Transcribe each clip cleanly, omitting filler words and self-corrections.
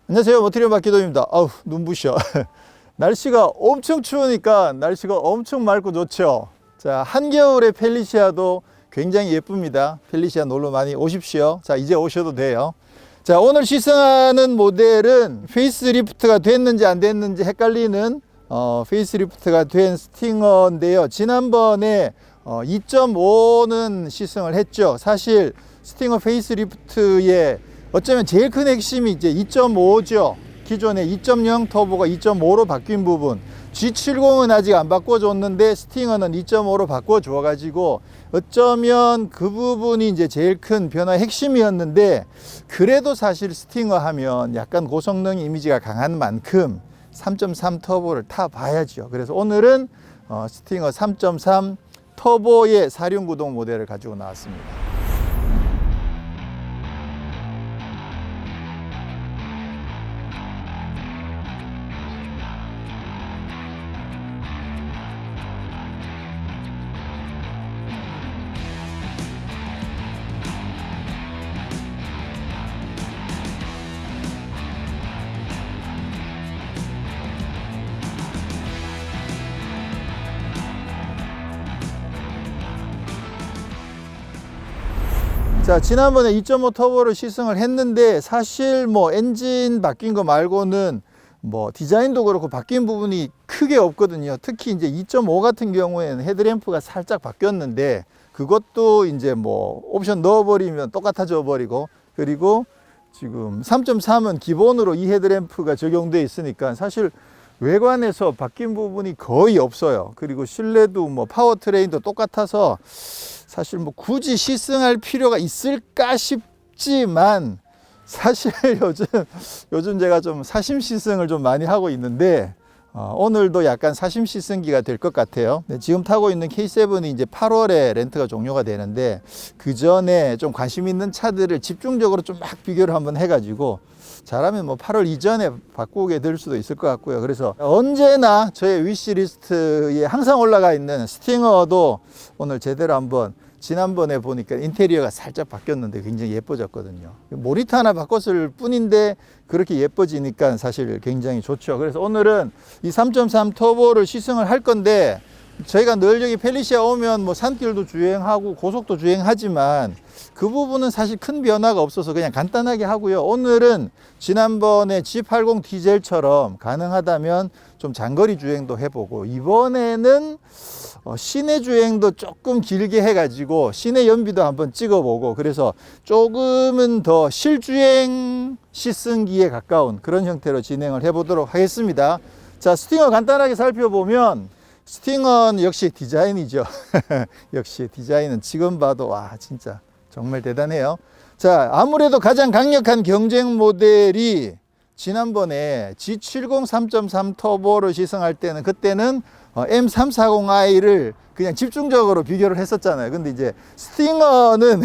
안녕하세요. 모티리오 박기동입니다. 아우, 눈부셔. 날씨가 엄청 추우니까 날씨가 엄청 맑고 좋죠. 자, 한겨울의 펠리시아도 굉장히 예쁩니다. 펠리시아 놀러 많이 오십시오. 자, 이제 오셔도 돼요. 자, 오늘 시승하는 모델은 페이스리프트가 됐는지 안 됐는지 헷갈리는 페이스리프트가 된 스팅어인데요. 지난번에 2.5는 시승을 했죠. 사실 스팅어 페이스리프트의 어쩌면 제일 큰 핵심이 이제 2.5죠. 기존의 2.0 터보가 2.5로 바뀐 부분. G70은 아직 안 바꿔줬는데 스팅어는 2.5로 바꿔줘가지고 어쩌면 그 부분이 이제 제일 큰 변화의 핵심이었는데, 그래도 사실 스팅어 하면 약간 고성능 이미지가 강한 만큼 3.3 터보를 타봐야죠. 그래서 오늘은 스팅어 3.3 터보의 4륜구동 모델을 가지고 나왔습니다. 자, 지난번에 2.5 터보를 시승을 했는데 사실 뭐 엔진 바뀐 거 말고는 뭐 디자인도 그렇고 바뀐 부분이 크게 없거든요. 특히 이제 2.5 같은 경우에는 헤드램프가 살짝 바뀌었는데 그것도 이제 뭐 옵션 넣어버리면 똑같아져 버리고, 그리고 지금 3.3은 기본으로 이 헤드램프가 적용되어 있으니까 사실 외관에서 바뀐 부분이 거의 없어요. 그리고 실내도 뭐 파워트레인도 똑같아서 사실 뭐 굳이 시승할 필요가 있을까 싶지만, 사실 요즘 제가 좀 사심 시승을 좀 많이 하고 있는데 오늘도 약간 사심 시승기가 될 것 같아요. 네, 지금 타고 있는 K7이 이제 8월에 렌트가 종료가 되는데 그 전에 좀 관심 있는 차들을 집중적으로 좀 막 비교를 한번 해가지고 잘하면 뭐 8월 이전에 바꾸게 될 수도 있을 것 같고요. 그래서 언제나 저의 위시리스트에 항상 올라가 있는 스팅어도 오늘 제대로 한번, 지난번에 보니까 인테리어가 살짝 바뀌었는데 굉장히 예뻐졌거든요. 모니터 하나 바꿨을 뿐인데 그렇게 예뻐지니까 사실 굉장히 좋죠. 그래서 오늘은 이 3.3 터보를 시승을 할 건데, 저희가 늘 여기 펠리시아 오면 뭐 산길도 주행하고 고속도 주행하지만 그 부분은 사실 큰 변화가 없어서 그냥 간단하게 하고요. 오늘은 지난번에 G80 디젤처럼 가능하다면 좀 장거리 주행도 해보고, 이번에는 시내 주행도 조금 길게 해가지고 시내 연비도 한번 찍어보고, 그래서 조금은 더 실주행 시승기에 가까운 그런 형태로 진행을 해보도록 하겠습니다. 자, 스팅어 간단하게 살펴보면 스팅어는 역시 디자인이죠. 역시 디자인은 지금 봐도 와, 진짜 정말 대단해요. 자, 아무래도 가장 강력한 경쟁 모델이 지난번에 G70 3.3 터보를 시승할 때는, 그때는 M340i를 그냥 집중적으로 비교를 했었잖아요. 근데 이제 스팅어는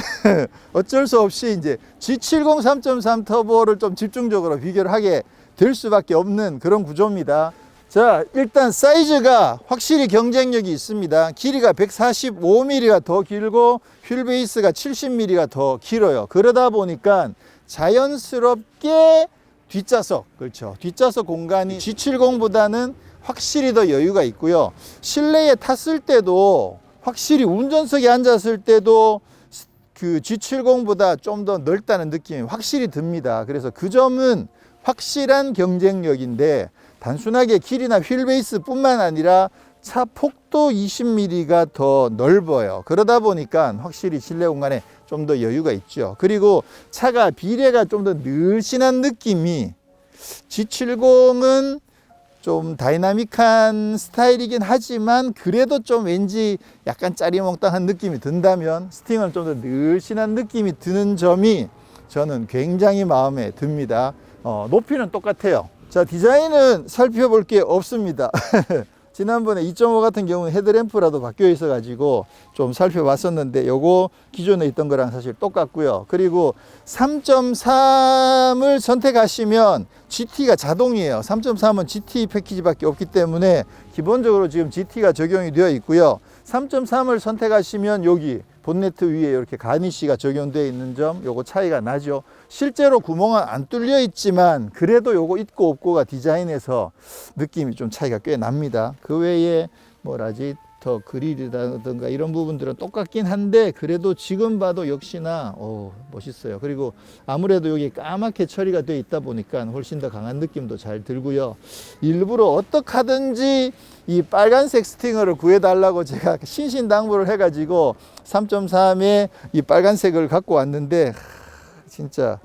어쩔 수 없이 이제 G70 3.3 터보를 좀 집중적으로 비교를 하게 될 수밖에 없는 그런 구조입니다. 자, 일단 사이즈가 확실히 경쟁력이 있습니다. 길이가 145mm가 더 길고 휠베이스가 70mm가 더 길어요. 그러다 보니까 자연스럽게 뒷좌석, 그렇죠, 뒷좌석 공간이 G70보다는 확실히 더 여유가 있고요. 실내에 탔을 때도 확실히 운전석에 앉았을 때도 그 G70보다 좀 더 넓다는 느낌이 확실히 듭니다. 그래서 그 점은 확실한 경쟁력인데, 단순하게 길이나 휠베이스 뿐만 아니라 차 폭도 20mm가 더 넓어요. 그러다 보니까 확실히 실내 공간에 좀 더 여유가 있죠. 그리고 차가 비례가 좀 더 늘씬한 느낌이, G70은 좀 다이나믹한 스타일이긴 하지만 그래도 좀 왠지 약간 짜리몽땅한 느낌이 든다면 스팅어는 좀 더 늘씬한 느낌이 드는 점이 저는 굉장히 마음에 듭니다. 높이는 똑같아요. 자, 디자인은 살펴볼 게 없습니다. 지난번에 2.5 같은 경우는 헤드램프라도 바뀌어 있어 가지고 좀 살펴봤었는데 요거 기존에 있던 거랑 사실 똑같고요. 그리고 3.3을 선택하시면 GT가 자동이에요. 3.3은 GT 패키지밖에 없기 때문에 기본적으로 지금 GT가 적용이 되어 있고요. 3.3을 선택하시면 여기 본네트 위에 이렇게 가니쉬가 적용되어 있는 점, 요거 차이가 나죠. 실제로 구멍은 안 뚫려 있지만 그래도 요거 있고 없고가 디자인에서 느낌이 좀 차이가 꽤 납니다. 그 외에 뭐라지 더 그릴이라든가 이런 부분들은 똑같긴 한데 그래도 지금 봐도 역시나 멋있어요. 그리고 아무래도 여기 까맣게 처리가 되어 있다 보니까 훨씬 더 강한 느낌도 잘 들고요. 일부러 어떻게 하든지 이 빨간색 스팅어를 구해달라고 제가 신신당부를 해가지고 3.3에 이 빨간색을 갖고 왔는데 진짜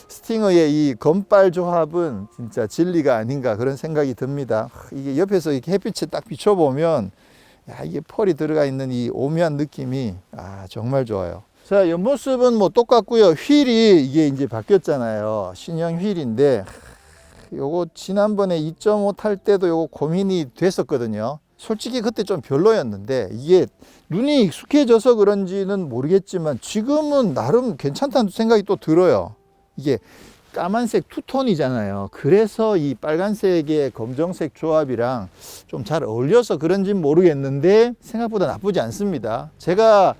스팅어의 이 검빨 조합은 진짜 진리가 아닌가 그런 생각이 듭니다. 이게 옆에서 이렇게 햇빛에 딱 비춰보면 야, 이게 펄이 들어가 있는 이 오묘한 느낌이 정말 좋아요. 자, 옆모습은 뭐 똑같고요. 휠이 이게 이제 바뀌었잖아요. 신형 휠인데 요거 지난번에 2.5 탈 때도 요거 고민이 됐었거든요. 솔직히 그때 좀 별로였는데 이게 눈이 익숙해져서 그런지는 모르겠지만 지금은 나름 괜찮다는 생각이 또 들어요. 이게 까만색 투톤이잖아요. 그래서 이 빨간색의 검정색 조합이랑 좀 잘 어울려서 그런지는 모르겠는데 생각보다 나쁘지 않습니다. 제가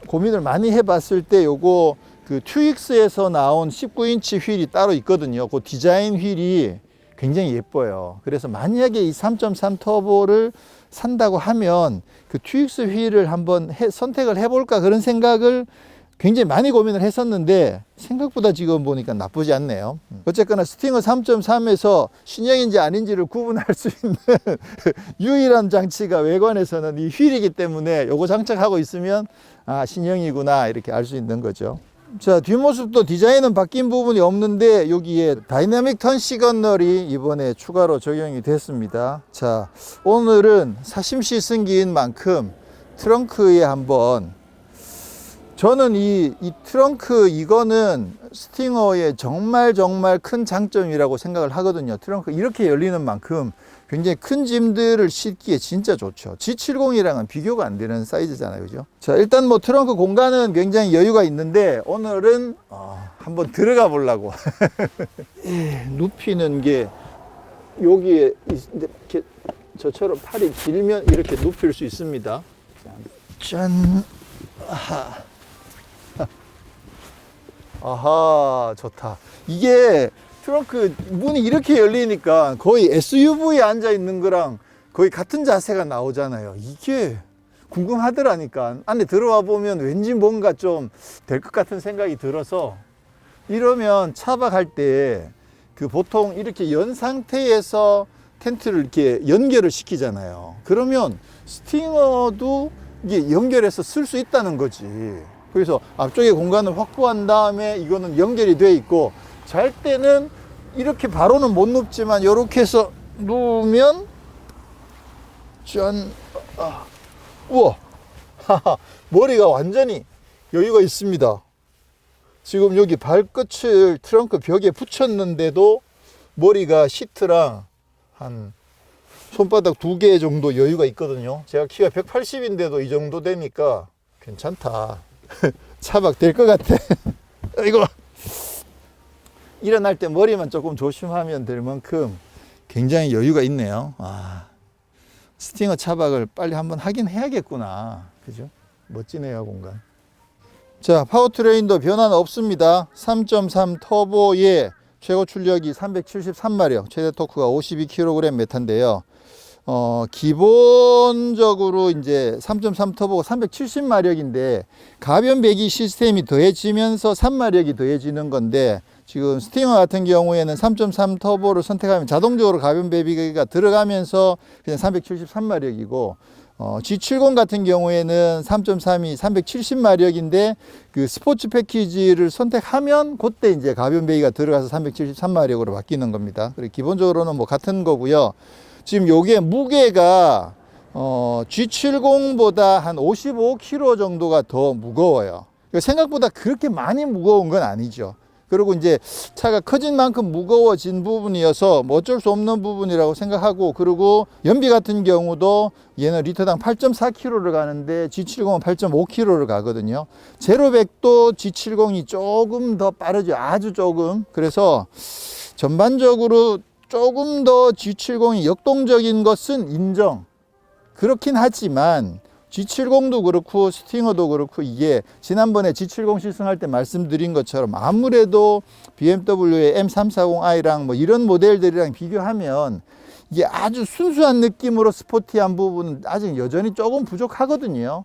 고민을 많이 해봤을 때 요거 그 튜익스에서 나온 19인치 휠이 따로 있거든요. 그 디자인 휠이 굉장히 예뻐요. 그래서 만약에 이 3.3 터보를 산다고 하면 그 튜익스 휠을 한번 선택을 해볼까 그런 생각을 굉장히 많이 고민을 했었는데 생각보다 지금 보니까 나쁘지 않네요. 어쨌거나 스팅어 3.3에서 신형인지 아닌지를 구분할 수 있는 유일한 장치가 외관에서는 이 휠이기 때문에 요거 장착하고 있으면 신형이구나 이렇게 알 수 있는 거죠. 자, 뒷모습도 디자인은 바뀐 부분이 없는데 여기에 다이나믹 턴 시그널이 이번에 추가로 적용이 됐습니다. 자, 오늘은 사심 시승기인 만큼 트렁크에 한번 저는 이 트렁크 이거는 스팅어의 정말 큰 장점이라고 생각을 하거든요. 트렁크 이렇게 열리는 만큼 굉장히 큰 짐들을 싣기에 진짜 좋죠. G70이랑은 비교가 안 되는 사이즈잖아요. 그죠? 자, 일단 뭐 트렁크 공간은 굉장히 여유가 있는데 오늘은 한번 들어가 보려고. 눕히는 게 여기에 이렇게 저처럼 팔이 길면 이렇게 눕힐 수 있습니다. 짠. 아하, 좋다. 이게 트렁크 문이 이렇게 열리니까 거의 SUV에 앉아 있는 거랑 거의 같은 자세가 나오잖아요. 이게 궁금하더라니까. 안에 들어와 보면 왠지 뭔가 좀 될 것 같은 생각이 들어서 이러면 차박할 때 그 보통 이렇게 연 상태에서 텐트를 이렇게 연결을 시키잖아요. 그러면 스팅어도 이게 연결해서 쓸 수 있다는 거지. 그래서 앞쪽에 공간을 확보한 다음에 이거는 연결이 돼 있고 잘 때는 이렇게 바로는 못 눕지만 이렇게 해서 누우면 짠. 우와. 머리가 완전히 여유가 있습니다. 지금 여기 발끝을 트렁크 벽에 붙였는데도 머리가 시트랑 한 손바닥 2개 정도 여유가 있거든요. 제가 키가 180인데도 이 정도 되니까 괜찮다. 차박 될 것 같아. 이거 일어날 때 머리만 조금 조심하면 될 만큼 굉장히 여유가 있네요. 스팅어 차박을 빨리 한번 하긴 해야겠구나. 그죠? 멋지네요, 공간. 자, 파워트레인도 변화는 없습니다. 3.3 터보의 최고 출력이 373마력, 최대 토크가 52kgm인데요. 기본적으로 이제 3.3 터보가 370마력인데 가변 배기 시스템이 더해지면서 3마력이 더해지는 건데 지금 스팅어 같은 경우에는 3.3 터보를 선택하면 자동적으로 가변 배기가 들어가면서 그냥 373마력이고 G70 같은 경우에는 3.3이 370마력인데 그 스포츠 패키지를 선택하면 그때 이제 가변 배기가 들어가서 373마력으로 바뀌는 겁니다. 그리고 기본적으로는 뭐 같은 거고요. 지금 요게 무게가 G70보다 한 55kg 정도가 더 무거워요. 생각보다 그렇게 많이 무거운 건 아니죠. 그리고 이제 차가 커진 만큼 무거워진 부분이어서 뭐 어쩔 수 없는 부분이라고 생각하고, 그리고 연비 같은 경우도 얘는 리터당 8.4km를 가는데 G70은 8.5km를 가거든요. 제로 100도 G70이 조금 더 빠르죠. 아주 조금. 그래서 전반적으로 조금 더 G70이 역동적인 것은 인정. 그렇긴 하지만 G70도 그렇고 스팅어도 그렇고 이게 지난번에 G70 시승할 때 말씀드린 것처럼 아무래도 BMW의 M340i랑 뭐 이런 모델들이랑 비교하면 이게 아주 순수한 느낌으로 스포티한 부분은 아직 여전히 조금 부족하거든요.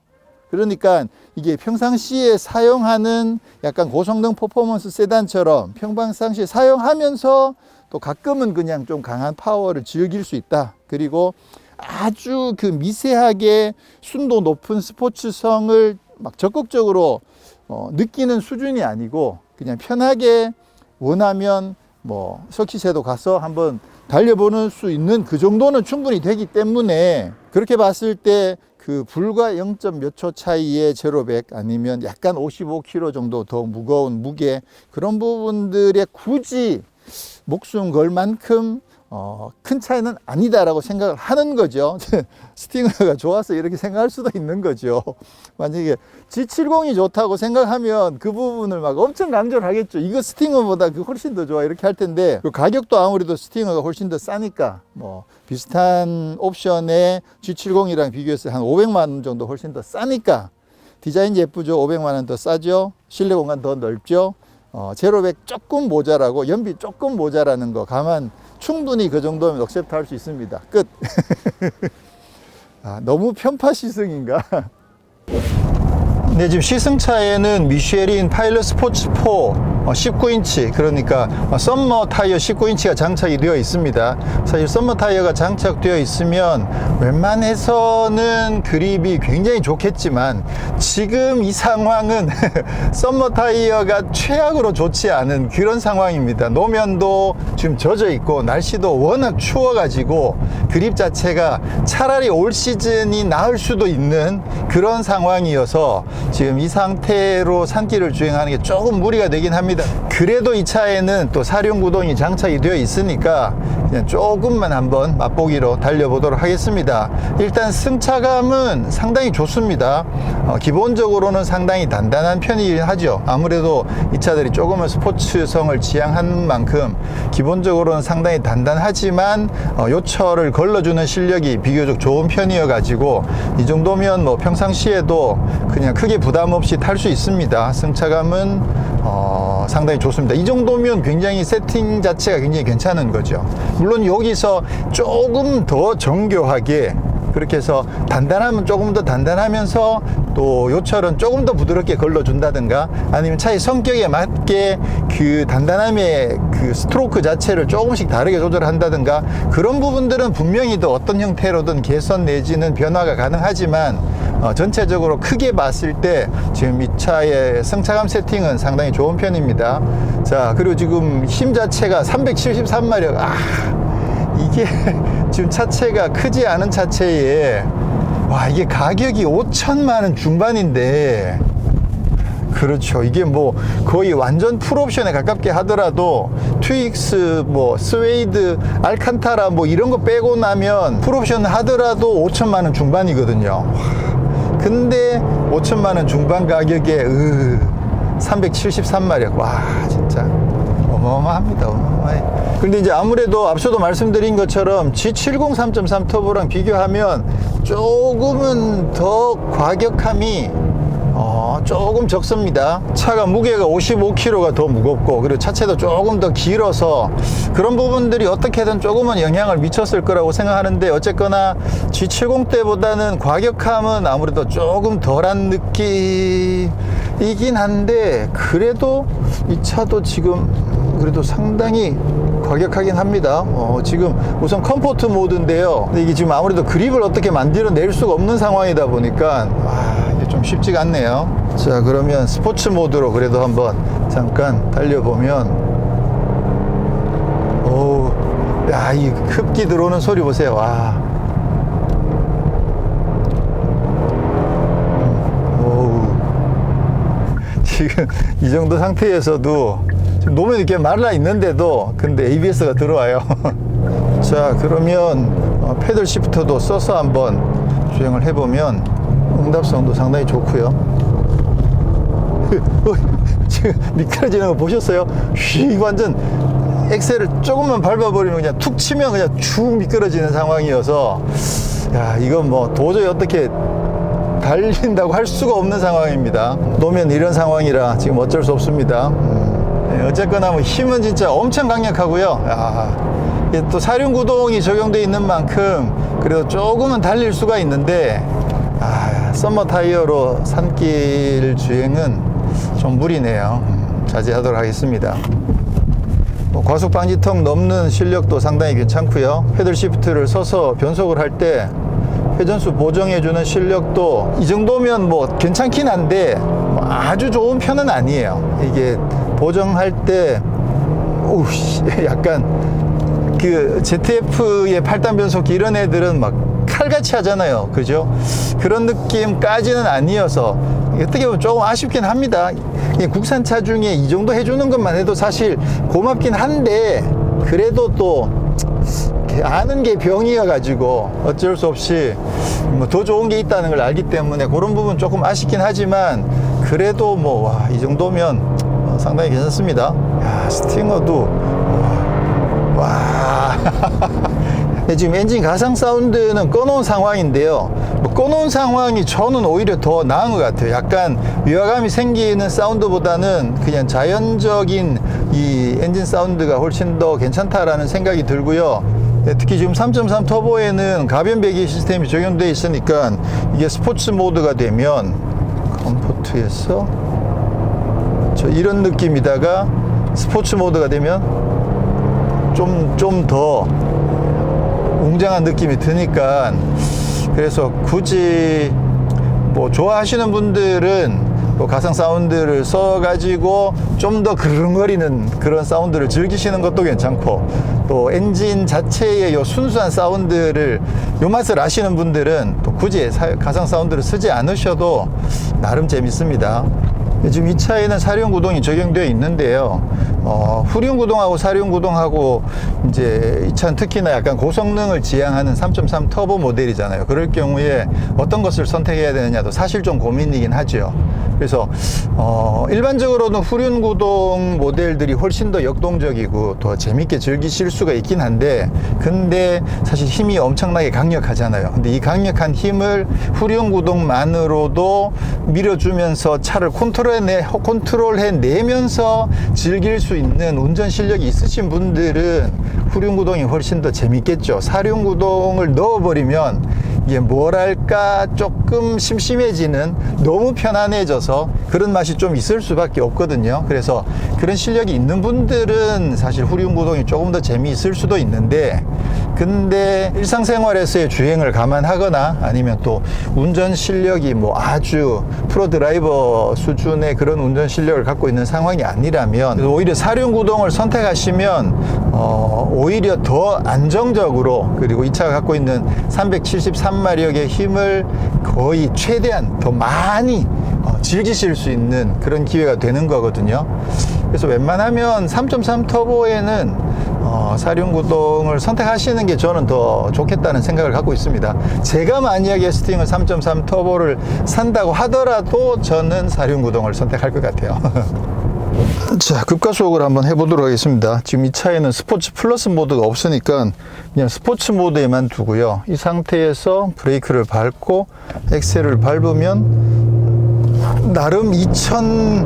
그러니까 이게 평상시에 사용하는 약간 고성능 퍼포먼스 세단처럼 평상시에 사용하면서 또 가끔은 그냥 좀 강한 파워를 즐길 수 있다. 그리고 아주 그 미세하게 순도 높은 스포츠성을 막 적극적으로 느끼는 수준이 아니고 그냥 편하게 원하면 뭐 서킷에도 가서 한번 달려보는 수 있는 그 정도는 충분히 되기 때문에 그렇게 봤을 때 그 불과 0. 몇 초 차이의 제로백 아니면 약간 55kg 정도 더 무거운 무게 그런 부분들에 굳이 목숨 걸 만큼 큰 차이는 아니다라고 생각을 하는 거죠. 스팅어가 좋아서 이렇게 생각할 수도 있는 거죠. 만약에 G70이 좋다고 생각하면 그 부분을 막 엄청 강조를 하겠죠. 이거 스팅어보다 그 훨씬 더 좋아 이렇게 할 텐데 그 가격도 아무래도 스팅어가 훨씬 더 싸니까 뭐 비슷한 옵션의 G70이랑 비교해서 한 500만 원 정도 훨씬 더 싸니까 디자인 예쁘죠. 500만 원 더 싸죠. 실내 공간 더 넓죠. 제로백 조금 모자라고 연비 조금 모자라는 거 가만 충분히 그 정도면 억셉트 할 수 있습니다. 끝. 너무 편파 시승인가? 네, 지금 시승차에는 미쉐린 파일럿 스포츠 4 19인치 그러니까 썸머 타이어 19인치가 장착이 되어 있습니다. 사실 썸머 타이어가 장착되어 있으면 웬만해서는 그립이 굉장히 좋겠지만 지금 이 상황은 썸머 타이어가 최악으로 좋지 않은 그런 상황입니다. 노면도 지금 젖어 있고 날씨도 워낙 추워 가지고 그립 자체가 차라리 올 시즌이 나을 수도 있는 그런 상황이어서 지금 이 상태로 산길을 주행하는 게 조금 무리가 되긴 합니다. 그래도 이 차에는 또 사륜 구동이 장착이 되어 있으니까 그냥 조금만 한번 맛보기로 달려보도록 하겠습니다. 일단 승차감은 상당히 좋습니다. 기본적으로는 상당히 단단한 편이긴 하죠. 아무래도 이 차들이 조금은 스포츠성을 지향하는 만큼 기본적으로는 상당히 단단하지만 요철을 걸러주는 실력이 비교적 좋은 편이어 가지고 이 정도면 뭐 평상시에도 그냥 크게 부담 없이 탈 수 있습니다. 승차감은 상당히 좋습니다. 이 정도면 굉장히 세팅 자체가 굉장히 괜찮은 거죠. 물론 여기서 조금 더 정교하게 그렇게 해서 단단하면 조금 더 단단하면서 또 요철은 조금 더 부드럽게 걸러준다든가 아니면 차의 성격에 맞게 그 단단함의 그 스트로크 자체를 조금씩 다르게 조절한다든가 그런 부분들은 분명히 또 어떤 형태로든 개선 내지는 변화가 가능하지만 전체적으로 크게 봤을 때 지금 이 차의 승차감 세팅은 상당히 좋은 편입니다. 자, 그리고 지금 힘 자체가 373마력 이게 지금 차체가 크지 않은 차체에 와 이게 가격이 5천만 원 중반인데 그렇죠. 이게 뭐 거의 완전 풀옵션에 가깝게 하더라도 트윅스 뭐 스웨이드 알칸타라 뭐 이런 거 빼고 나면 풀옵션 하더라도 5천만 원 중반이거든요. 근데 5천만 원 중반 가격에 373마력 와 진짜 어마어마합니다. 어마어마해. 근데 이제 아무래도 앞서도 말씀드린 것처럼 G70 3.3 터보랑 비교하면 조금은 더 과격함이 조금 적습니다. 차가 무게가 55kg가 더 무겁고 그리고 차체도 조금 더 길어서 그런 부분들이 어떻게든 조금은 영향을 미쳤을 거라고 생각하는데 어쨌거나 G70 때보다는 과격함은 아무래도 조금 덜한 느낌이긴 한데 그래도 이 차도 지금 그래도 상당히 과격하긴 합니다. 지금 우선 컴포트 모드인데요. 근데 이게 지금 아무래도 그립을 어떻게 만들어 낼 수가 없는 상황이다 보니까 이게 좀 쉽지가 않네요. 자, 그러면 스포츠 모드로 그래도 한번 잠깐 달려보면 야, 이 흡기 들어오는 소리 보세요. 와. 지금 이 정도 상태에서도 지금 노면이 이렇게 말라 있는데도 근데 ABS가 들어와요. 자, 그러면 패들 시프터도 써서 한번 주행을 해보면 응답성도 상당히 좋고요. 지금 미끄러지는 거 보셨어요? 휙 완전 엑셀을 조금만 밟아버리면 그냥 툭 치면 그냥 쭉 미끄러지는 상황이어서 야, 이건 뭐 도저히 어떻게 달린다고 할 수가 없는 상황입니다. 노면 이런 상황이라 지금 어쩔 수 없습니다. 네, 어쨌거나 뭐 힘은 진짜 엄청 강력하고요. 이게 또 사륜구동이 적용되어 있는 만큼 그래도 조금은 달릴 수가 있는데 썸머 타이어로 산길 주행은 좀 무리네요. 자제하도록 하겠습니다. 과속 방지턱 넘는 실력도 상당히 괜찮고요. 패들 시프트를 서서 변속을 할 때 회전수 보정해주는 실력도 이 정도면 뭐 괜찮긴 한데 뭐 아주 좋은 편은 아니에요. 이게 보정할 때 약간 그 ZF의 8단 변속기 이런 애들은 막 칼같이 하잖아요. 그죠? 그런 느낌까지는 아니어서 어떻게 보면 조금 아쉽긴 합니다. 국산차 중에 이 정도 해주는 것만 해도 사실 고맙긴 한데 그래도 또 아는 게 병이어 가지고 어쩔 수 없이 뭐 더 좋은 게 있다는 걸 알기 때문에 그런 부분 조금 아쉽긴 하지만 그래도 뭐 이 정도면 상당히 괜찮습니다. 야, 스팅어도 지금 엔진 가상 사운드는 꺼놓은 상황인데요. 뭐 꺼놓은 상황이 저는 오히려 더 나은 것 같아요. 약간 위화감이 생기는 사운드보다는 그냥 자연적인 이 엔진 사운드가 훨씬 더 괜찮다라는 생각이 들고요. 특히 지금 3.3 터보에는 가변 배기 시스템이 적용되어 있으니까 이게 스포츠 모드가 되면 컴포트에서 이런 느낌이다가 스포츠 모드가 되면 좀 더 웅장한 느낌이 드니까 그래서 굳이 뭐 좋아하시는 분들은 뭐 가상 사운드를 써가지고 좀 더 그릉거리는 그런 사운드를 즐기시는 것도 괜찮고 또 엔진 자체의 요 순수한 사운드를 요 맛을 아시는 분들은 또 굳이 가상 사운드를 쓰지 않으셔도 나름 재밌습니다. 지금 이 차에는 사륜구동이 적용되어 있는데요. 후륜구동하고 사륜구동하고 이제 이 차는 특히나 약간 고성능을 지향하는 3.3 터보 모델이잖아요. 그럴 경우에 어떤 것을 선택해야 되느냐도 사실 좀 고민이긴 하죠. 그래서 일반적으로는 후륜구동 모델들이 훨씬 더 역동적이고 더 재밌게 즐기실 수가 있긴 한데 근데 사실 힘이 엄청나게 강력하잖아요. 근데 이 강력한 힘을 후륜구동만으로도 밀어주면서 차를 컨트롤해내면서 즐길 수 있는 운전 실력이 있으신 분들은 후륜구동이 훨씬 더 재밌겠죠. 사륜구동을 넣어버리면 이게 뭐랄까 조금 심심해지는, 너무 편안해져서 그런 맛이 좀 있을 수밖에 없거든요. 그래서 그런 실력이 있는 분들은 사실 후륜구동이 조금 더 재미있을 수도 있는데 근데 일상생활에서의 주행을 감안하거나 아니면 또 운전 실력이 뭐 아주 프로 드라이버 수준의 그런 운전 실력을 갖고 있는 상황이 아니라면 오히려 사륜구동을 선택하시면 오히려 더 안정적으로, 그리고 이 차가 갖고 있는 373마력의 힘을 거의 최대한 더 많이 즐기실 수 있는 그런 기회가 되는 거거든요. 그래서 웬만하면 3.3 터보에는 사륜구동을 선택하시는 게 저는 더 좋겠다는 생각을 갖고 있습니다. 제가 만약에 스팅어 3.3 터보를 산다고 하더라도 저는 사륜구동을 선택할 것 같아요. 자, 급가속을 한번 해보도록 하겠습니다. 지금 이 차에는 스포츠 플러스 모드가 없으니까 그냥 스포츠 모드에만 두고요. 이 상태에서 브레이크를 밟고 엑셀을 밟으면 나름 2000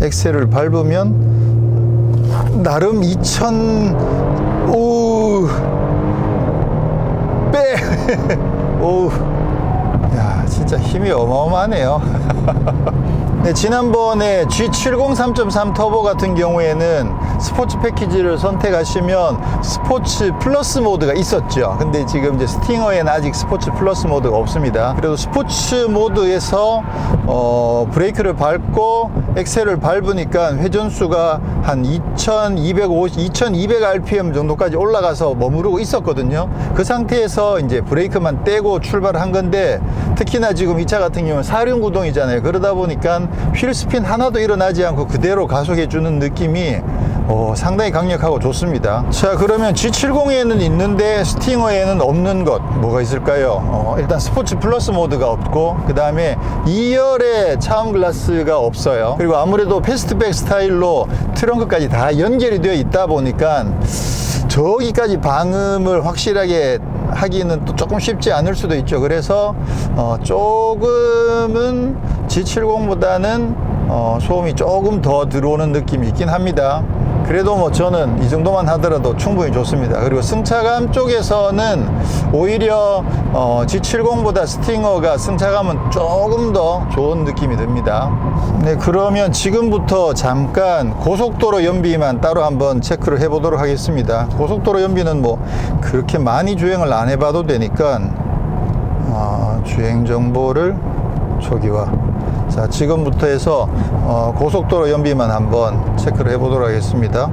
엑셀을 밟으면 나름 2000 야, 진짜 힘이 어마어마하네요. 네, 지난번에 G70 3.3 터보 같은 경우에는 스포츠 패키지를 선택하시면 스포츠 플러스 모드가 있었죠. 근데 지금 이제 스팅어에는 아직 스포츠 플러스 모드가 없습니다. 그래도 스포츠 모드에서 브레이크를 밟고 엑셀을 밟으니까 회전수가 한 2200 rpm 정도까지 올라가서 머무르고 있었거든요. 그 상태에서 이제 브레이크만 떼고 출발한 건데, 특히나 지금 이 차 같은 경우는 사륜구동이잖아요. 그러다 보니까 휠스핀 하나도 일어나지 않고 그대로 가속해주는 느낌이 상당히 강력하고 좋습니다. 자, 그러면 G70에는 있는데 스팅어에는 없는 것 뭐가 있을까요? 일단 스포츠 플러스 모드가 없고, 그 다음에 2열에 차음 글라스가 없어요. 그리고 아무래도 패스트백 스타일로 트렁크까지 다 연결이 되어 있다 보니까 저기까지 방음을 확실하게 하기는 또 조금 쉽지 않을 수도 있죠. 그래서 조금은 G70보다는 소음이 조금 더 들어오는 느낌이 있긴 합니다. 그래도 뭐 저는 이 정도만 하더라도 충분히 좋습니다. 그리고 승차감 쪽에서는 오히려 G70보다 스팅어가 승차감은 조금 더 좋은 느낌이 듭니다. 네, 그러면 지금부터 잠깐 고속도로 연비만 따로 한번 체크를 해 보도록 하겠습니다. 고속도로 연비는 뭐 그렇게 많이 주행을 안 해봐도 되니까 주행 정보를 초기화. 자, 지금부터 해서 고속도로 연비만 한번 체크를 해 보도록 하겠습니다.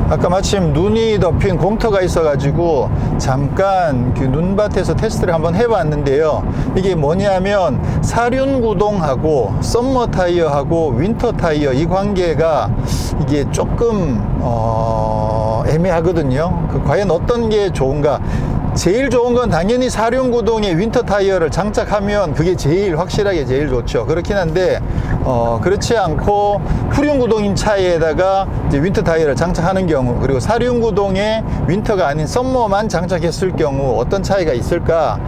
아까 마침 눈이 덮인 공터가 있어 가지고 잠깐 그 눈밭에서 테스트를 한번 해 봤는데요. 이게 뭐냐면 사륜구동하고 썸머 타이어하고 윈터 타이어 이 관계가 이게 조금 애매하거든요. 과연 어떤 게 좋은가? 제일 좋은 건 당연히 사륜구동에 윈터 타이어를 장착하면 그게 제일 확실하게 제일 좋죠. 그렇긴 한데 그렇지 않고 후륜구동인 차에다가 이제 윈터 타이어를 장착하는 경우, 그리고 사륜구동에 윈터가 아닌 썸머만 장착했을 경우 어떤 차이가 있을까?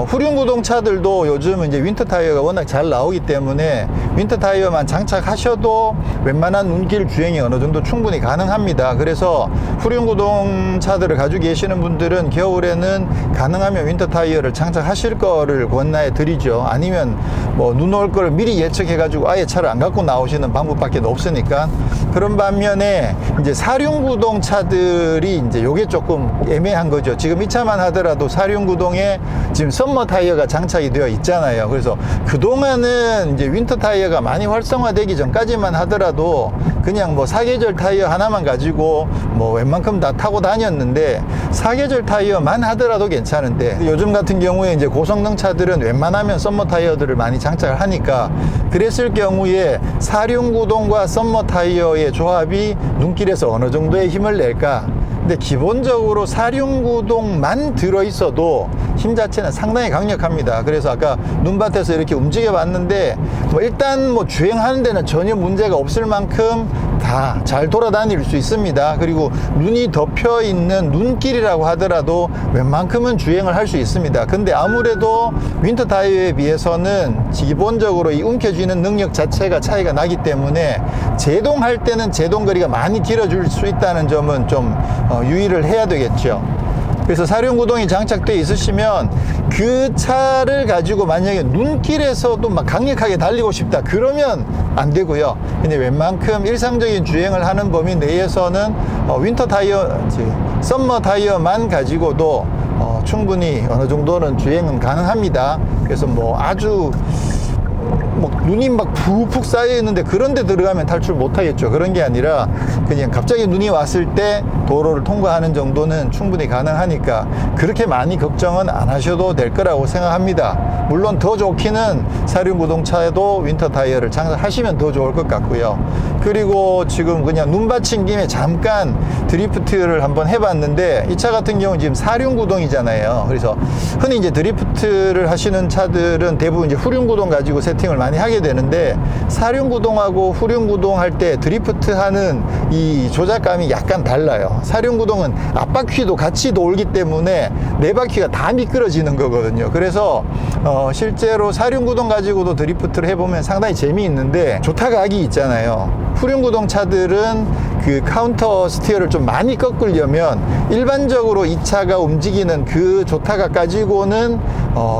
후륜구동 차들도 요즘 이제 윈터 타이어가 워낙 잘 나오기 때문에 윈터 타이어만 장착하셔도 웬만한 눈길 주행이 어느 정도 충분히 가능합니다. 그래서 후륜구동 차들을 가지고 계시는 분들은 겨울에는 가능하면 윈터 타이어를 장착하실 거를 권하해 드리죠. 아니면 뭐 눈 올 걸 미리 예측해 가지고 아예 차를 안 갖고 나오시는 방법밖에 없으니까. 그런 반면에 이제 사륜구동 차들이 이제 요게 조금 애매한 거죠. 지금 이 차만 하더라도 사륜구동에 지금 썸머 타이어가 장착이 되어 있잖아요. 그래서 그동안은 이제 윈터 타이어가 많이 활성화되기 전까지만 하더라도 그냥 뭐 사계절 타이어 하나만 가지고 뭐 웬만큼 다 타고 다녔는데, 사계절 타이어만 하더라도 괜찮은데 요즘 같은 경우에 이제 고성능 차들은 웬만하면 썸머 타이어들을 많이 장착을 하니까, 그랬을 경우에 사륜구동과 썸머 타이어의 조합이 눈길에서 어느 정도의 힘을 낼까? 근데 기본적으로 사륜구동만 들어있어도 힘 자체는 상당히 강력합니다. 그래서 아까 눈밭에서 이렇게 움직여 봤는데 뭐 일단 뭐 주행하는 데는 전혀 문제가 없을 만큼 다 잘 돌아다닐 수 있습니다. 그리고 눈이 덮여 있는 눈길이라고 하더라도 웬만큼은 주행을 할 수 있습니다. 근데 아무래도 윈터 타이어에 비해서는 기본적으로 이 움켜쥐는 능력 자체가 차이가 나기 때문에 제동할 때는 제동 거리가 많이 길어질 수 있다는 점은 좀 유의를 해야 되겠죠. 그래서 사륜구동이 장착되어 있으시면 그 차를 가지고 만약에 눈길에서도 막 강력하게 달리고 싶다 그러면 안 되고요. 근데 웬만큼 일상적인 주행을 하는 범위 내에서는 윈터 타이어, 썸머 타이어만 가지고도 충분히 어느 정도는 주행은 가능합니다. 그래서 뭐 아주 뭐 눈이 막 푹푹 쌓여 있는데 그런 데 들어가면 탈출 못 하겠죠. 그런 게 아니라 그냥 갑자기 눈이 왔을 때 도로를 통과하는 정도는 충분히 가능하니까 그렇게 많이 걱정은 안 하셔도 될 거라고 생각합니다. 물론 더 좋기는 사륜구동차에도 윈터 타이어를 장착하시면 더 좋을 것 같고요. 그리고 지금 그냥 눈 받친 김에 잠깐 드리프트를 한번 해봤는데, 이 차 같은 경우는 지금 사륜구동이잖아요. 그래서 흔히 이제 드리프트를 하시는 차들은 대부분 이제 후륜구동 가지고 세팅을 많이 하게 되는데, 사륜구동하고 후륜구동 할 때 드리프트 하는 이 조작감이 약간 달라요. 사륜구동은 앞바퀴도 같이 돌기 때문에 네 바퀴가 다 미끄러지는 거거든요. 그래서 실제로 사륜구동 가지고도 드리프트를 해보면 상당히 재미있는데, 조타각이 있잖아요. 후륜구동 차들은 그 카운터 스티어를 좀 많이 꺾으려면 일반적으로 이 차가 움직이는 그 조타각 가지고는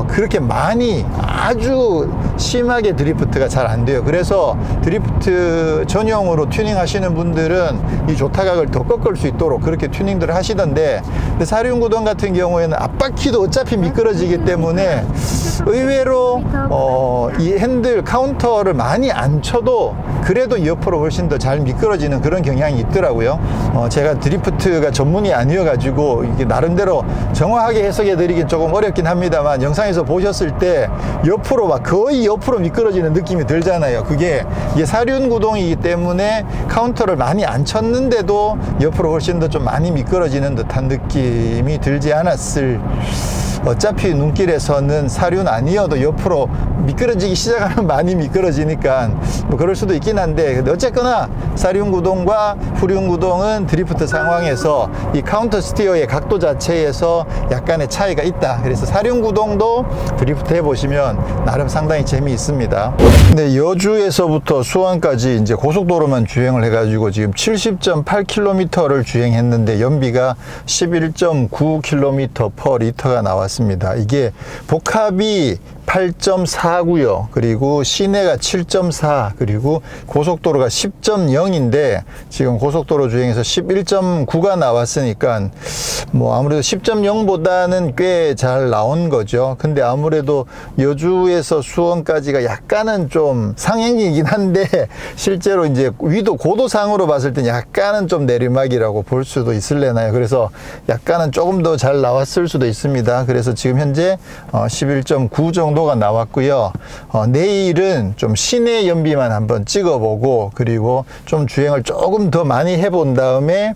그렇게 많이 아주 심하게 드리프트가 잘 안 돼요. 그래서 드리프트 전용으로 튜닝 하시는 분들은 이 조타각을 더 꺾을 수 있도록 그렇게 튜닝들을 하시던데, 근데 사륜구동 같은 경우에는 앞바퀴도 어차피 미끄러지기 때문에 의외로 이 핸들 카운터를 많이 안 쳐도 그래도 옆으로 훨씬 더 잘 미끄러지는 그런 경향이 있더라고요. 제가 드리프트가 전문이 아니어 가지고 이게 나름대로 정확하게 해석해 드리긴 조금 어렵긴 합니다만, 영상에서 보셨을 때 옆으로 막 거의 옆으로 미끄러지는 느낌이 들잖아요. 그게 이게 사륜구동이기 때문에 카운터를 많이 안 쳤는데도 옆으로 훨씬 더 좀 많이 미끄러지는 듯한 느낌이 들지 않았을 어차피 눈길에서는 사륜 아니어도 옆으로 미끄러지기 시작하면 많이 미끄러지니까 뭐 그럴 수도 있긴 한데, 어쨌거나 사륜 구동과 후륜 구동은 드리프트 상황에서 이 카운터 스티어의 각도 자체에서 약간의 차이가 있다. 그래서 사륜 구동도 드리프트 해보시면 나름 상당히 재미있습니다. 근데 여주에서부터 수원까지 이제 고속도로만 주행을 해가지고 지금 70.8km를 주행했는데 연비가 11.9km per 리터가 나왔습니다. 이게 복합이 8.4고요. 그리고 시내가 7.4, 그리고 고속도로가 10.0인데 지금 고속도로 주행에서 11.9가 나왔으니까 뭐 아무래도 10.0보다는 꽤 잘 나온 거죠. 근데 아무래도 여주에서 수원까지가 약간은 좀 상행이긴 한데 실제로 이제 위도 고도상으로 봤을 때 약간은 좀 내리막이라고 볼 수도 있을래나요. 그래서 약간은 조금 더 잘 나왔을 수도 있습니다. 그래서 지금 현재 11.9 정도가 나왔고요. 내일은 좀 시내 연비만 한번 찍어보고, 그리고 좀 주행을 조금 더 많이 해본 다음에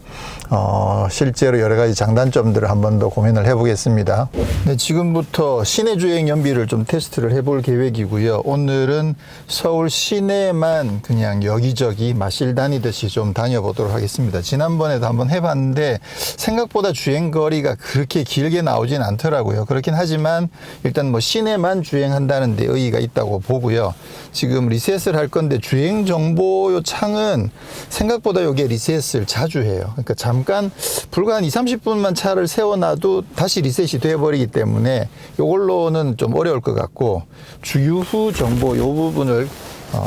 실제로 여러 가지 장단점들을 한번 더 고민을 해보겠습니다. 네, 지금부터 시내 주행 연비를 좀 테스트를 해볼 계획이고요. 오늘은 서울 시내만 그냥 여기저기 마실 다니듯이 좀 다녀보도록 하겠습니다. 지난번에도 한번 해봤는데 생각보다 주행 거리가 그렇게 길게 나오진 않더라고요. 그렇긴 하지만 일단 뭐 시내만 주행한다는 데 의의가 있다고 보고요. 지금 리셋을 할 건데 주행 정보 요 창은 생각보다 요게 리셋을 자주 해요. 그러니까 잠깐 불과 한 20-30분만 차를 세워놔도 다시 리셋이 돼버리기 때문에 요걸로는 좀 어려울 것 같고, 주유후 정보 요 부분을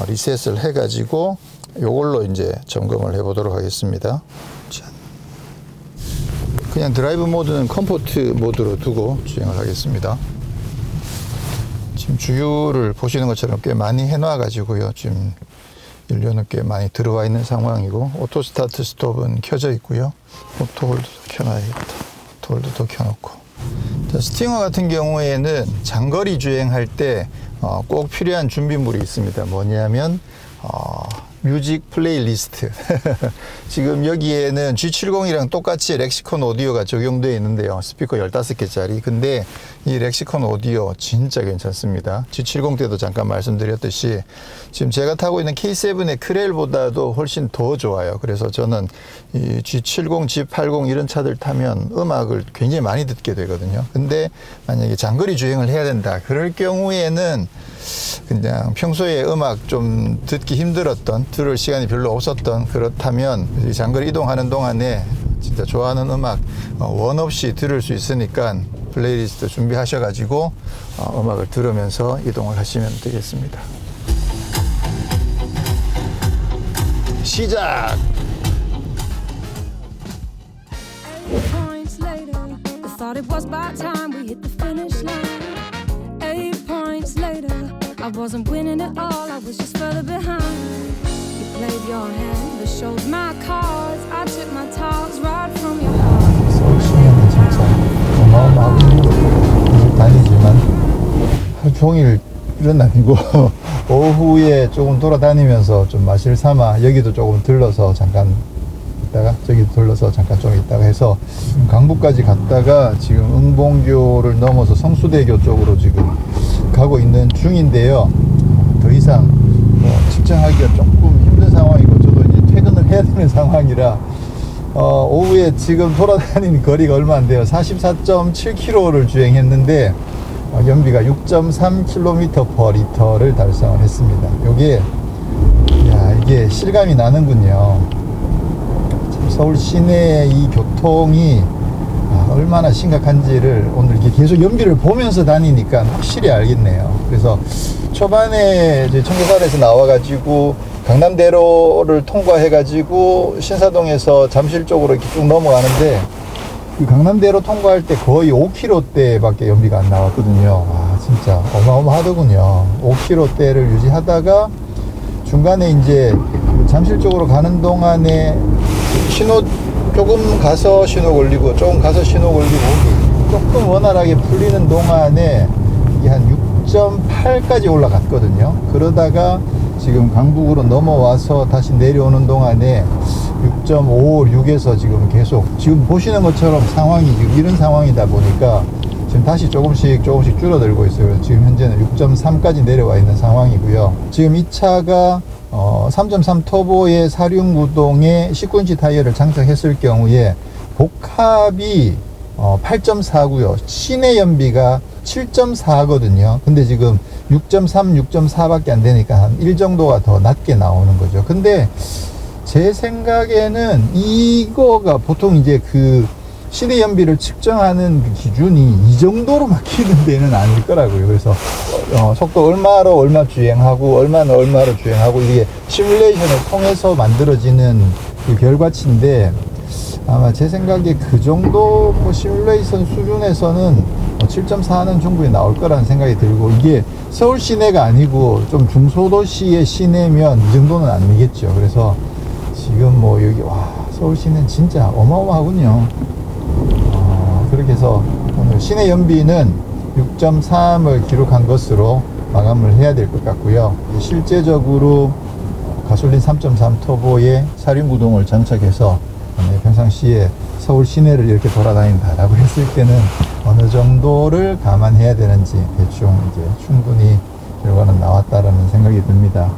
리셋을 해가지고 요걸로 이제 점검을 해보도록 하겠습니다. 그냥 드라이브 모드는 컴포트 모드로 두고 주행을 하겠습니다. 지금 주유를 보시는 것처럼 꽤 많이 해놔 가지고요. 지금 연료는 꽤 많이 들어와 있는 상황이고, 오토 스타트 스톱은 켜져 있고요. 오토 홀드도 켜놔야겠다. 오토 홀드도 켜놓고. 자, 스팅어 같은 경우에는 장거리 주행할 때 꼭 필요한 준비물이 있습니다. 뭐냐면 뮤직 플레이리스트. 지금 여기에는 G70이랑 똑같이 렉시콘 오디오가 적용되어 있는데요. 스피커 15개짜리. 근데 이 렉시콘 오디오 진짜 괜찮습니다. G70 때도 잠깐 말씀드렸듯이 지금 제가 타고 있는 K7의 크렐보다도 훨씬 더 좋아요. 그래서 저는 이 G70, G80 이런 차들 타면 음악을 굉장히 많이 듣게 되거든요. 근데 만약에 장거리 주행을 해야 된다. 그럴 경우에는 그냥 평소에 음악 좀 듣기 힘들었던, 들을 시간이 별로 없었던, 그렇다면 장거리 이동하는 동안에 진짜 좋아하는 음악 원 없이 들을 수 있으니까 플레이리스트 준비하셔가지고 음악을 들으면서 이동을 하시면 되겠습니다. 시작! I wasn't winning at all, I was just further behind. You played your hand, but showed my cards. I took my talks right from your heart. 서울 시내는 진짜 어마어마하게 다니지만 하루 종일은 아니고 오후에 조금 돌아다니면서 좀 마실 삼아 여기도 조금 들러서 잠깐 있다가 저기도 들러서 잠깐 좀 있다가 해서 강북까지 갔다가 지금 응봉교를 넘어서 성수대교 쪽으로 지금 가고 있는 중인데요. 더 이상 측정하기가 조금 힘든 상황이고, 저도 이제 퇴근을 해야 되는 상황이라 오후에 지금 돌아다니는 거리가 얼마 안 돼요. 44.7km를 주행했는데 연비가 6.3km per 리터를 달성을 했습니다. 이게 실감이 나는군요. 참 서울 시내의 이 교통이 얼마나 심각한지를 오늘 이렇게 계속 연비를 보면서 다니니까 확실히 알겠네요. 그래서 초반에 이제 청계산에서 나와가지고 강남대로를 통과해가지고 신사동에서 잠실 쪽으로 이렇게 쭉 넘어가는데, 그 강남대로 통과할 때 거의 5km대밖에 연비가 안 나왔거든요. 진짜 어마어마하더군요. 5km대를 유지하다가 중간에 이제 잠실 쪽으로 가는 동안에 신호 조금 가서 신호 걸리고 조금 가서 신호 걸리고 조금 원활하게 풀리는 동안에 이게 한 6.8까지 올라갔거든요. 그러다가 지금 강북으로 넘어와서 다시 내려오는 동안에 6.5, 6에서 지금 계속 지금 보시는 것처럼 상황이 지금 이런 상황이다 보니까 지금 지금 다시 조금씩 줄어들고 있어요. 그래서 지금 현재는 6.3까지 내려와 있는 상황이고요. 지금 이 차가 3.3 터보의 46구동에 19인치 타이어를 장착했을 경우에 복합이 8.4고요. 시내 연비가 7.4거든요. 근데 지금 6.3, 6.4밖에 안 되니까 한 1 정도가 더 낮게 나오는 거죠. 근데 제 생각에는 이거가 보통 이제 그 시내 연비를 측정하는 그 기준이 이 정도로 막히는 데는 아닐 거라고요. 그래서 속도 얼마로 얼마 주행하고 얼마는 얼마로 주행하고 이게 시뮬레이션을 통해서 만들어지는 그 결과치인데, 아마 제 생각에 그 정도 뭐 시뮬레이션 수준에서는 7.4는 충분히 나올 거라는 생각이 들고, 이게 서울 시내가 아니고 좀 중소도시의 시내면 이 정도는 아니겠죠. 그래서 지금 뭐 여기 서울 시내는 진짜 어마어마하군요. 그렇게 해서 오늘 시내 연비는 6.3을 기록한 것으로 마감을 해야 될 것 같고요. 실제적으로 가솔린 3.3 터보에 사륜구동을 장착해서 평상시에 서울 시내를 이렇게 돌아다닌다라고 했을 때는 어느 정도를 감안해야 되는지 대충 이제 충분히 결과는 나왔다라는 생각이 듭니다.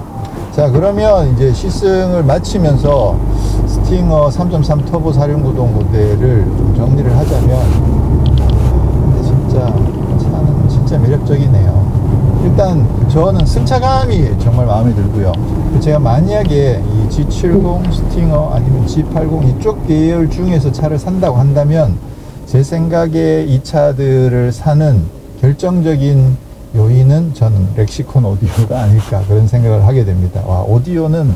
자, 그러면 이제 시승을 마치면서 스팅어 3.3 터보 사륜구동 모델을 좀 정리를 하자면, 근데 진짜 차는 진짜 매력적이네요. 일단 저는 승차감이 정말 마음에 들고요. 제가 만약에 이 G70 스팅어 아니면 G80 이쪽 계열 중에서 차를 산다고 한다면 제 생각에 이 차들을 사는 결정적인 요인은 저는 렉시콘 오디오가 아닐까, 그런 생각을 하게 됩니다. 오디오는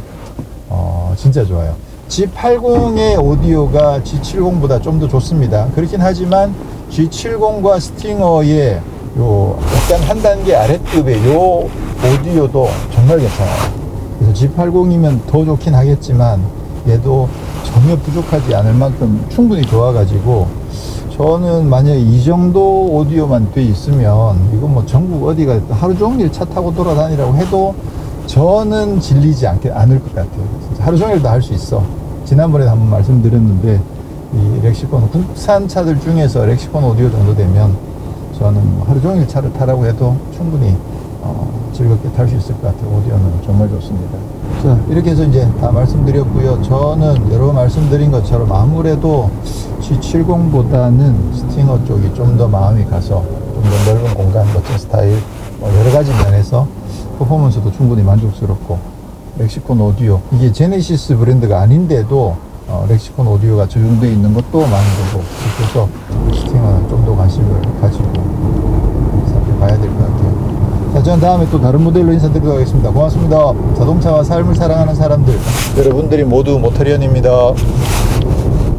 진짜 좋아요. G80의 오디오가 G70보다 좀 더 좋습니다. 그렇긴 하지만 G70과 스팅어의 요 약간 한 단계 아랫급의 요 오디오도 정말 괜찮아요. 그래서 G80이면 더 좋긴 하겠지만 얘도 전혀 부족하지 않을 만큼 충분히 좋아가지고, 저는 만약에 이 정도 오디오만 돼 있으면 이거 뭐 전국 어디가 하루 종일 차 타고 돌아다니라고 해도 저는 질리지 않을 것 같아요. 하루 종일도 할 수 있어. 지난번에 한번 말씀드렸는데 이 렉시콘 국산 차들 중에서 렉시콘 오디오 정도 되면 저는 하루 종일 차를 타라고 해도 충분히 즐겁게 탈 수 있을 것 같아요. 오디오는 정말 좋습니다. 자, 이렇게 해서 이제 다 말씀드렸고요. 저는 여러 말씀드린 것처럼 아무래도 G70보다는 스팅어 쪽이 좀 더 마음이 가서 좀 더 넓은 공간, 멋진 스타일, 여러 가지 면에서 퍼포먼스도 충분히 만족스럽고, 렉시콘 오디오, 이게 제네시스 브랜드가 아닌데도 렉시콘 오디오가 적용되어 있는 것도 마음에 들고, 그래서 스팅어는 좀 더 관심을 가지고 살펴봐야 될 것 같아요. 자, 저는 다음에 또 다른 모델로 인사드리도록 하겠습니다. 고맙습니다. 자동차와 삶을 사랑하는 사람들, 여러분들이 모두 모터리언입니다.